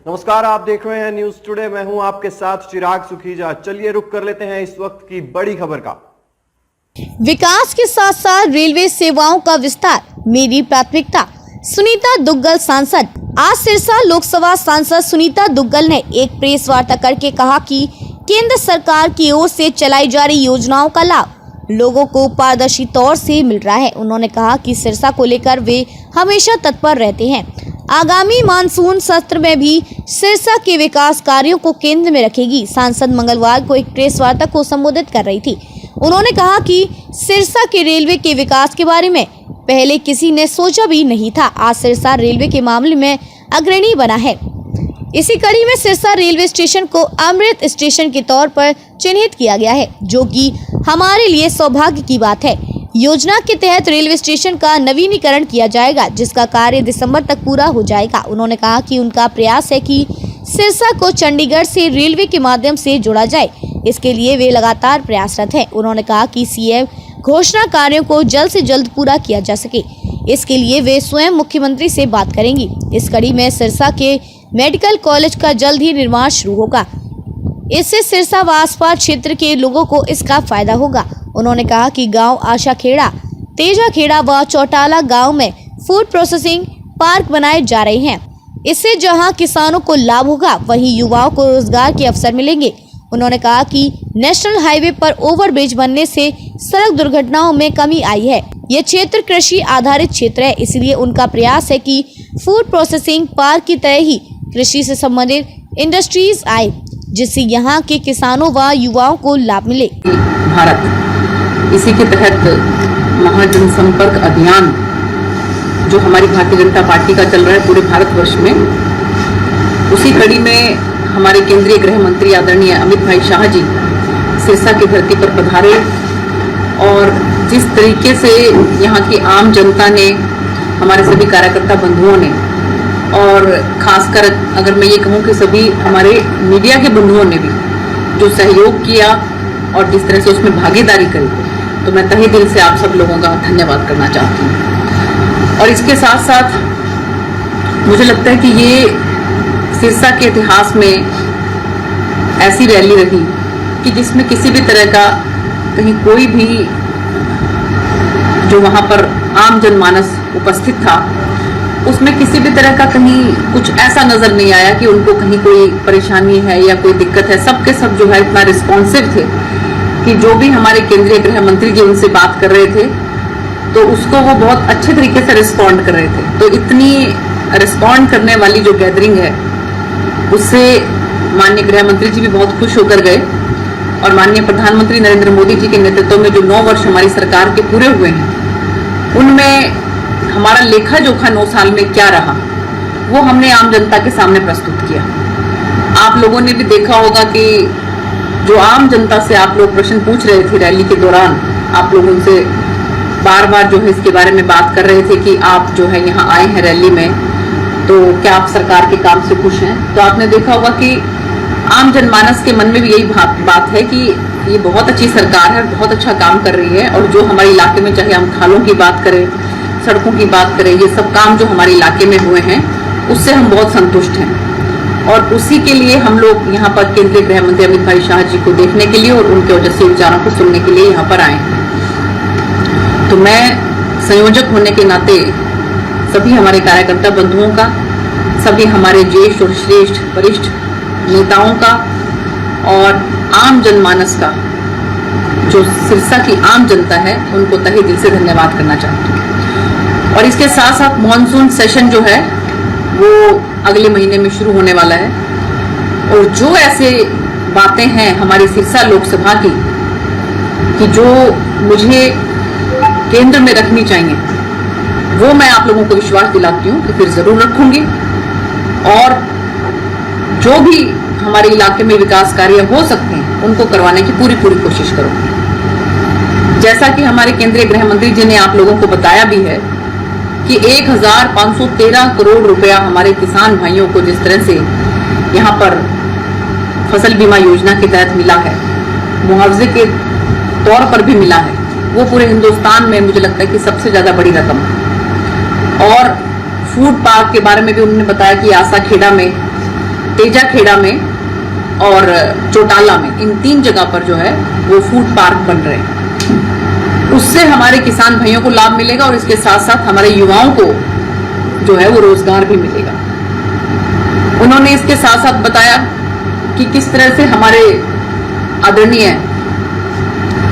नमस्कार, आप देख रहे हैं न्यूज टुडे। मैं हूं आपके साथ चिराग सुखीजा। चलिए रुक कर लेते हैं इस वक्त की बड़ी खबर का। विकास के साथ साथ रेलवे सेवाओं का विस्तार मेरी प्राथमिकता। सुनीता दुग्गल सांसद। आज सिरसा लोकसभा सांसद सुनीता दुग्गल ने एक प्रेस वार्ता करके कहा कि केंद्र सरकार की ओर से चलाई जा रही योजनाओं का लाभ लोगों को पारदर्शी तौर से मिल रहा है। उन्होंने कहा कि सिरसा को लेकर वे हमेशा तत्पर रहते हैं। आगामी मानसून सत्र में भी सिरसा के विकास कार्यों को केंद्र में रखेगी। सांसद मंगलवार को एक प्रेस वार्ता को संबोधित कर रही थी। उन्होंने कहा कि सिरसा के रेलवे के विकास के बारे में पहले किसी ने सोचा भी नहीं था। आज सिरसा रेलवे के मामले में अग्रणी बना है। इसी कड़ी में सिरसा रेलवे स्टेशन को अमृत स्टेशन के तौर पर चिन्हित किया गया है, जो कि हमारे लिए सौभाग्य की बात है। योजना के तहत रेलवे स्टेशन का नवीनीकरण किया जाएगा, जिसका कार्य दिसंबर तक पूरा हो जाएगा। उन्होंने कहा कि उनका प्रयास है कि सिरसा को चंडीगढ़ से रेलवे के माध्यम से जोड़ा जाए। इसके लिए वे लगातार प्रयासरत हैं। उन्होंने कहा कि सीएम घोषणा कार्यों को जल्द से जल्द पूरा किया जा सके, इसके लिए वे स्वयं मुख्यमंत्री से बात करेंगी। इस कड़ी में सिरसा के मेडिकल कॉलेज का जल्द ही निर्माण शुरू होगा। इससे सिरसा व आसपास क्षेत्र के लोगों को इसका फायदा होगा। उन्होंने कहा कि गांव आशाखेड़ा, तेजाखेड़ा व चौटाला गांव में फूड प्रोसेसिंग पार्क बनाए जा रहे हैं। इससे जहां किसानों को लाभ होगा, वहीं युवाओं को रोजगार के अवसर मिलेंगे। उन्होंने कहा कि नेशनल हाईवे पर ओवरब्रिज बनने से सड़क दुर्घटनाओं में कमी आई है। यह क्षेत्र कृषि आधारित क्षेत्र है, इसलिए उनका प्रयास है कि फूड प्रोसेसिंग पार्क की तरह ही कृषि से संबंधित इंडस्ट्रीज आए, जिससे यहाँ के किसानों व युवाओं को लाभ मिले। भारत, इसी के तहत महाजनसंपर्क अभियान जो हमारी भारतीय जनता पार्टी का चल रहा है पूरे भारतवर्ष में, उसी कड़ी में हमारे केंद्रीय गृह मंत्री आदरणीय अमित भाई शाह जी सिरसा की धरती पर पधारे और जिस तरीके से यहाँ की आम जनता ने, हमारे सभी कार्यकर्ता बंधुओं ने और खासकर अगर मैं ये कहूँ कि सभी हमारे मीडिया के बंधुओं ने भी जो सहयोग किया और जिस तरह से उसमें भागीदारी करी, तो मैं तहे दिल से आप सब लोगों का धन्यवाद करना चाहती हूँ। और इसके साथ साथ मुझे लगता है कि ये सिरसा के इतिहास में ऐसी रैली रही कि जिसमें किसी भी तरह का कहीं कोई भी जो वहाँ पर आम जनमानस उपस्थित था, उसमें किसी भी तरह का कहीं कुछ ऐसा नजर नहीं आया कि उनको कहीं कोई परेशानी है या कोई दिक्कत है। सबके सब जो है इतना रिस्पॉन्सिव थे कि जो भी हमारे केंद्रीय गृह मंत्री जी उनसे बात कर रहे थे तो उसको वो बहुत अच्छे तरीके से रिस्पॉन्ड कर रहे थे। तो इतनी रिस्पॉन्ड करने वाली जो गैदरिंग है, उससे माननीय गृह मंत्री जी भी बहुत खुश होकर गए और माननीय प्रधानमंत्री नरेंद्र मोदी जी के नेतृत्व में जो 9 वर्ष हमारी सरकार के पूरे हुए हैं, उनमें हमारा लेखा जोखा 9 साल में क्या रहा, वो हमने आम जनता के सामने प्रस्तुत किया। आप लोगों ने भी देखा होगा कि जो आम जनता से आप लोग प्रश्न पूछ रहे थे रैली के दौरान, आप लोग उनसे बार बार जो है इसके बारे में बात कर रहे थे कि आप जो है यहाँ आए हैं रैली में, तो क्या आप सरकार के काम से खुश हैं। तो आपने देखा होगा कि आम जनमानस के मन में भी यही बात है कि ये बहुत अच्छी सरकार है, बहुत अच्छा काम कर रही है और जो हमारे इलाके में, चाहे हम खालों की बात करें, सड़कों की बात करें, ये सब काम जो हमारे इलाके में हुए हैं उससे हम बहुत संतुष्ट हैं। और उसी के लिए हम लोग यहाँ पर केंद्रीय गृह मंत्री अमित भाई शाह जी को देखने के लिए और उनके ओजस्वी विचारों को सुनने के लिए यहाँ पर आए हैं। तो मैं संयोजक होने के नाते सभी हमारे कार्यकर्ता बंधुओं का, सभी हमारे ज्येष्ठ और श्रेष्ठ वरिष्ठ नेताओं का और आम जनमानस का, जो सिरसा की आम जनता है, उनको तहे दिल से धन्यवाद करना चाहती हूँ। और इसके साथ साथ मॉनसून सेशन जो है वो अगले महीने में शुरू होने वाला है और जो ऐसे बातें हैं हमारी सिरसा लोकसभा की कि जो मुझे केंद्र में रखनी चाहिए, वो मैं आप लोगों को विश्वास दिलाती हूँ कि फिर जरूर रखूंगी और जो भी हमारे इलाके में विकास कार्य हो सकते हैं उनको करवाने की पूरी कोशिश करूंगी। जैसा कि हमारे केंद्रीय गृह मंत्री जी ने आप लोगों को बताया भी है कि 1513 करोड़ रुपया हमारे किसान भाइयों को जिस तरह से यहाँ पर फसल बीमा योजना के तहत मिला है, मुआवजे के तौर पर भी मिला है, वो पूरे हिंदुस्तान में मुझे लगता है कि सबसे ज्यादा बड़ी रकम है। और फूड पार्क के बारे में भी उन्होंने बताया कि आशाखेड़ा में तेजाखेड़ा में और चौटाला में, इन 3 जगह पर जो है वो फूड पार्क बन रहे हैं। उससे हमारे किसान भाइयों को लाभ मिलेगा और इसके साथ साथ हमारे युवाओं को जो है वो रोजगार भी मिलेगा। उन्होंने इसके साथ साथ बताया कि किस तरह से हमारे आदरणीय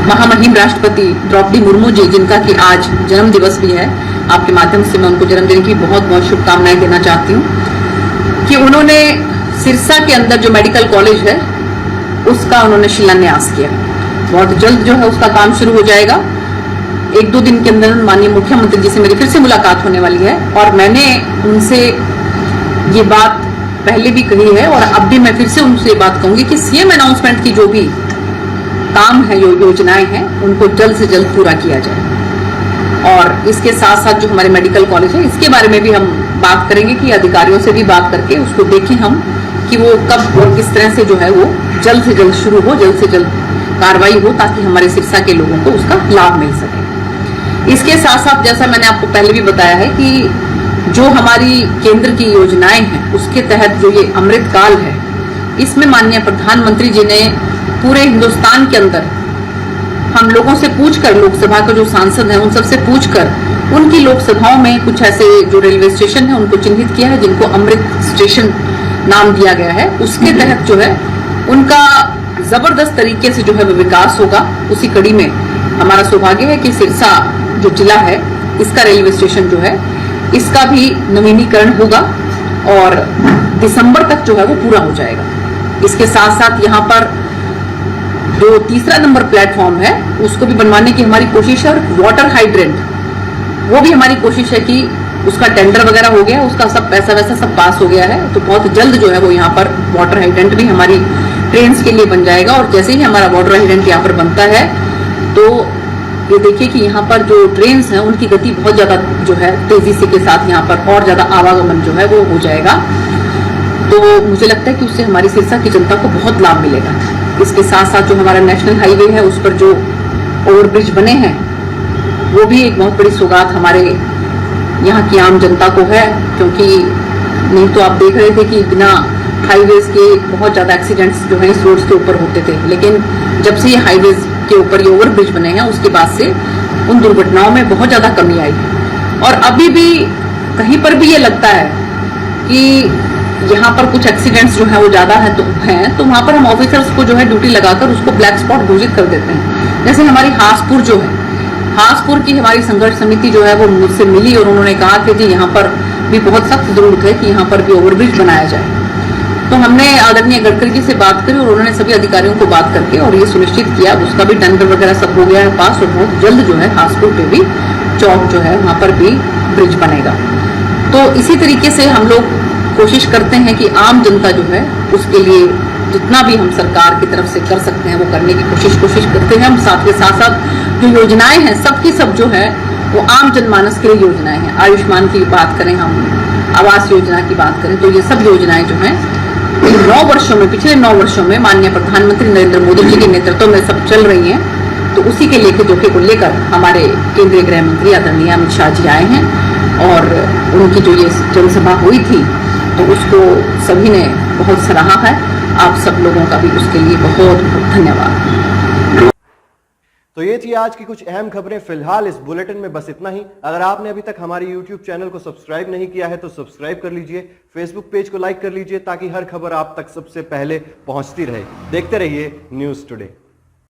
महामहिम राष्ट्रपति द्रौपदी मुर्मू जी, जिनका कि आज जन्म दिवस भी है, आपके माध्यम से मैं उनको जन्मदिन की बहुत बहुत शुभकामनाएं देना चाहती हूँ, कि उन्होंने सिरसा के अंदर जो मेडिकल कॉलेज है उसका उन्होंने शिलान्यास किया। बहुत जल्द जो है उसका काम शुरू हो जाएगा। 1-2 दिन के अंदर माननीय मुख्यमंत्री जी से मेरी फिर से मुलाकात होने वाली है और मैंने उनसे ये बात पहले भी कही है और अब भी मैं फिर से उनसे बात कहूंगी कि सीएम अनाउंसमेंट की जो भी काम है, जो योजनाएं हैं, उनको जल्द से जल्द पूरा किया जाए। और इसके साथ साथ जो हमारे मेडिकल कॉलेज है, इसके बारे में भी हम बात करेंगे कि अधिकारियों से भी बात करके उसको देखें हम कि वो कब और किस तरह से जो है वो जल्द से जल्द शुरू हो, जल्द से जल्द कार्रवाई हो, ताकि हमारे सिरसा के लोगों को उसका लाभ मिल सके। इसके साथ साथ जैसा मैंने आपको पहले भी बताया है कि जो हमारी केंद्र की योजनाएं हैं उसके तहत जो ये अमृत काल है, इसमें माननीय प्रधानमंत्री जी ने पूरे हिंदुस्तान के अंदर हम लोगों से पूछकर, लोकसभा के जो सांसद हैं उन सबसे पूछकर, उनकी लोकसभाओं में कुछ ऐसे जो रेलवे स्टेशन है उनको चिन्हित किया है जिनको अमृत स्टेशन नाम दिया गया है। उसके तहत जो है उनका जबरदस्त तरीके से जो है विकास होगा। उसी कड़ी में हमारा सौभाग्य है कि सिरसा जो जिला है इसका रेलवे स्टेशन जो है इसका भी नवीनीकरण होगा और दिसंबर तक जो है वो पूरा हो जाएगा। इसके साथ साथ यहाँ पर जो 3रा नंबर प्लेटफॉर्म है उसको भी बनवाने की हमारी कोशिश है और वाटर हाइड्रेंट, वो भी हमारी कोशिश है कि उसका टेंडर वगैरह हो गया, उसका सब पैसा वैसा सब पास हो गया है, तो बहुत जल्द जो है वो यहाँ पर वाटर हाइड्रेंट भी हमारी ट्रेन्स के लिए बन जाएगा। और जैसे ही हमारा वाटर हाइड्रेंट यहाँ पर बनता है तो ये देखिए कि यहाँ पर जो ट्रेन्स हैं उनकी गति बहुत ज्यादा जो है तेजी से के साथ यहाँ पर और ज्यादा आवागमन जो है वो हो जाएगा। तो मुझे लगता है कि उससे हमारी सिरसा की जनता को बहुत लाभ मिलेगा। इसके साथ साथ जो हमारा नेशनल हाईवे है उस पर जो ओवरब्रिज बने हैं वो भी एक बहुत बड़ी सौगात हमारे यहाँ की आम जनता को है, क्योंकि नहीं तो आप देख रहे थे कि बिना हाईवेज के बहुत ज्यादा एक्सीडेंट्स जो है इस रोड के ऊपर होते थे, लेकिन जब से ये हाईवेज के ऊपर ये ओवरब्रिज बने हैं उसके बाद से उन दुर्घटनाओं में बहुत ज्यादा कमी आई है। और अभी भी कहीं पर भी ये लगता है कि यहाँ पर कुछ एक्सीडेंट्स जो है वो ज्यादा है तो वहां पर हम ऑफिसर्स को जो है ड्यूटी लगाकर उसको ब्लैक स्पॉट घोषित कर देते हैं। जैसे हमारी हासपुर जो है, हासपुर की हमारी संघर्ष समिति जो है वो मुझसे मिली और उन्होंने कहा कि जी यहाँ पर भी बहुत सख्त जरूरत है कि यहाँ पर भी ओवरब्रिज बनाया जाए। तो हमने आदरणीय गडकरी जी से बात करी और उन्होंने सभी अधिकारियों को बात करके और ये सुनिश्चित किया, उसका भी टेंडर वगैरह सब हो गया है पास और बहुत जल्द जो है हासपुर पे भी चौक जो है वहां पर भी ब्रिज बनेगा। तो इसी तरीके से हम लोग कोशिश करते हैं कि आम जनता जो है उसके लिए जितना भी हम सरकार की तरफ से कर सकते हैं वो करने की कोशिश करते हैं। हम साथ के साथ साथ जो योजनाएं हैं सबकी सब जो है वो आम जनमानस के लिए योजनाएं हैं। आयुष्मान की बात करें, हम आवास योजना की बात करें, तो ये सब योजनाएं जो हैं इन 9 वर्षों में, पिछले 9 वर्षों में माननीय प्रधानमंत्री नरेंद्र मोदी जी के नेतृत्व में सब चल रही हैं। तो उसी के लेखे जोखे को लेकर हमारे केंद्रीय गृह मंत्री आदरणीय अमित शाह जी आए हैं और उनकी जो ये जनसभा हुई थी तो उसको सभी ने बहुत सराहा है। आप सब लोगों का भी उसके लिए बहुत बहुत धन्यवाद। तो ये थी आज की कुछ अहम खबरें। फिलहाल इस बुलेटिन में बस इतना ही। अगर आपने अभी तक हमारे YouTube चैनल को सब्सक्राइब नहीं किया है तो सब्सक्राइब कर लीजिए, Facebook पेज को लाइक कर लीजिए ताकि हर खबर आप तक सबसे पहले पहुंचती रहे। देखते रहिए न्यूज़ टुडे।